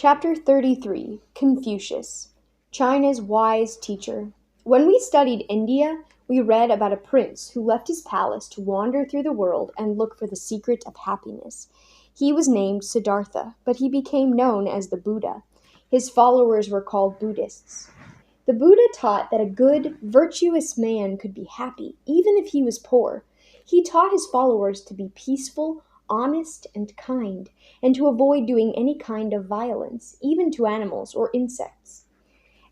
Chapter 33 Confucius, China's Wise Teacher. When we studied India, we read about a prince who left his palace to wander through the world and look for the secret of happiness. He was named Siddhartha, but he became known as the Buddha. His followers were called Buddhists. The Buddha taught that a good, virtuous man could be happy, even if he was poor. He taught his followers to be peaceful, honest, and kind, and to avoid doing any kind of violence, even to animals or insects.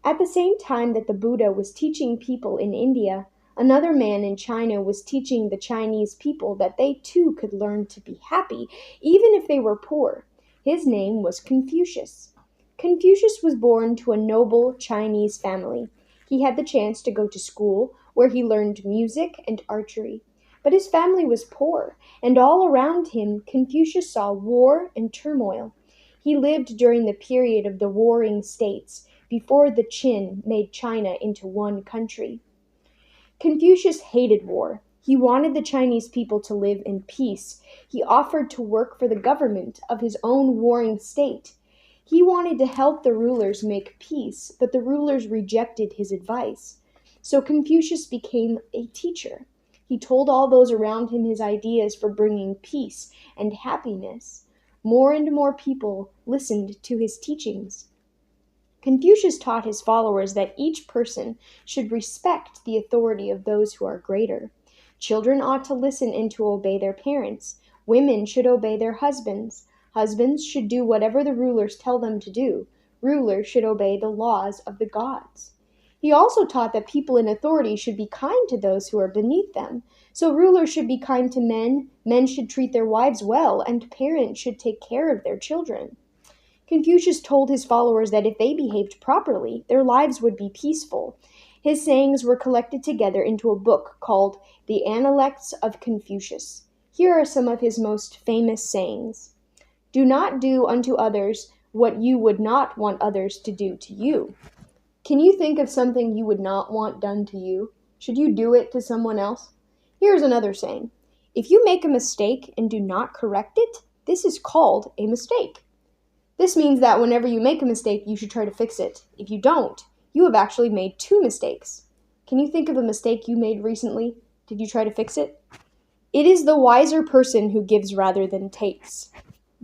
At the same time that the Buddha was teaching people in India, another man in China was teaching the Chinese people that they too could learn to be happy, even if they were poor. His name was Confucius. Confucius was born to a noble Chinese family. He had the chance to go to school, where he learned music and archery. But his family was poor, and all around him Confucius saw war and turmoil. He lived during the period of the warring states, before the Qin made China into one country. Confucius hated war. He wanted the Chinese people to live in peace. He offered to work for the government of his own warring state. He wanted to help the rulers make peace, but the rulers rejected his advice. So Confucius became a teacher. He told all those around him his ideas for bringing peace and happiness. More and more people listened to his teachings. Confucius taught his followers that each person should respect the authority of those who are greater. Children ought to listen and to obey their parents. Women should obey their husbands. Husbands should do whatever the rulers tell them to do. Rulers should obey the laws of the gods. He also taught that people in authority should be kind to those who are beneath them. So rulers should be kind to men, men should treat their wives well, and parents should take care of their children. Confucius told his followers that if they behaved properly, their lives would be peaceful. His sayings were collected together into a book called The Analects of Confucius. Here are some of his most famous sayings. Do not do unto others what you would not want others to do to you. Can you think of something you would not want done to you? Should you do it to someone else? Here's another saying. If you make a mistake and do not correct it, this is called a mistake. This means that whenever you make a mistake, you should try to fix it. If you don't, you have actually made two mistakes. Can you think of a mistake you made recently? Did you try to fix it? It is the wiser person who gives rather than takes.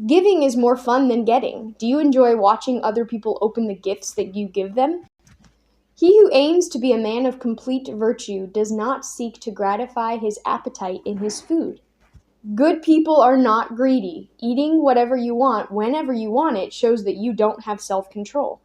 Giving is more fun than getting. Do you enjoy watching other people open the gifts that you give them? He who aims to be a man of complete virtue does not seek to gratify his appetite in his food. Good people are not greedy. Eating whatever you want, whenever you want it, shows that you don't have self-control.